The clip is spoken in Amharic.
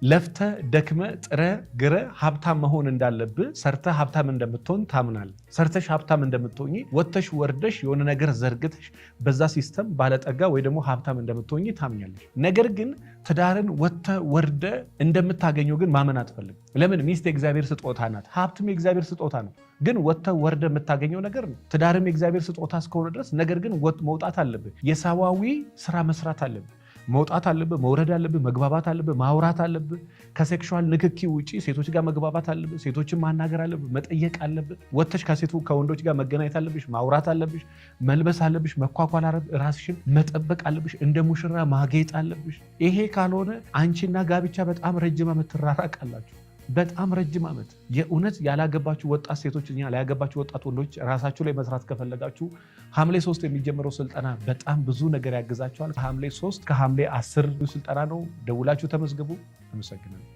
ለፍተ ደክመ ጥረ ግረ ሀብታም መሆን እንዳለብህ ሰርተ ሀብታም እንደምትሆን ታምናለህ። ሰርተሽ ሀብታም እንደምትሆኚ ወጥተሽ ወርደሽ የሆነ ነገር ዘርግተሽ በዛ ሲስተም ባለጠጋ ወይ ደግሞ ሀብታም እንደምትሆኚ ታምኛለሽ። ነገር ግን ትዳርን ወጥተ ወርደ እንደምታገኘው ግን ማመን አትፈልግ። ለምን? ሚስት የእግዚአብሔር ስጦታ ናት። ሀብትም የእግዚአብሔር ስጦታ ነው። ግን ወጥተ ወርደ የምታገኘው ነገር ነው። ትዳርም የእግዚአብሔር ስጦታ እስከሆነ ድረስ ነገር ግን መውጣት አለብህ። የሰዋዊ ስራ መስራት አለብህ። መውጣት አለብህ፣ መውረድ አለብህ፣ መግባባት አለብህ፣ ማውራት አለብህ። ከሴክሹዋል ንክኪ ውጪ ሴቶች ጋር መግባባት አለብህ፣ ሴቶችን ማናገር አለብህ፣ መጠየቅ አለብህ። ወጥተሽ ከወንዶች ጋር መገናኘት አለብሽ፣ ማውራት አለብሽ፣ መልበስ አለብሽ፣ መኳኳል አለብሽ፣ ራስሽን መጠበቅ አለብሽ፣ እንደ ሙሽራ ማጌጥ አለብሽ። ይሄ ካልሆነ አንቺና ጋብቻ በጣም ረጅም ዓመት ትራራቃላችሁ። በጣም ረጅም ዓመት። የእውነት ያላገባችሁ ወጣት ሴቶች፣ ያላገባችሁ ወጣት ወንዶች ራሳችሁ ላይ መስራት ከፈለጋችሁ ሐምሌ 3 የሚጀምረው ስልጠና በጣም ብዙ ነገር ያግዛችኋል። ሐምሌ 3 ከሐምሌ 10 ስልጠና ነው። ደውላችሁ ተመዝገቡ። አመሰግናለሁ።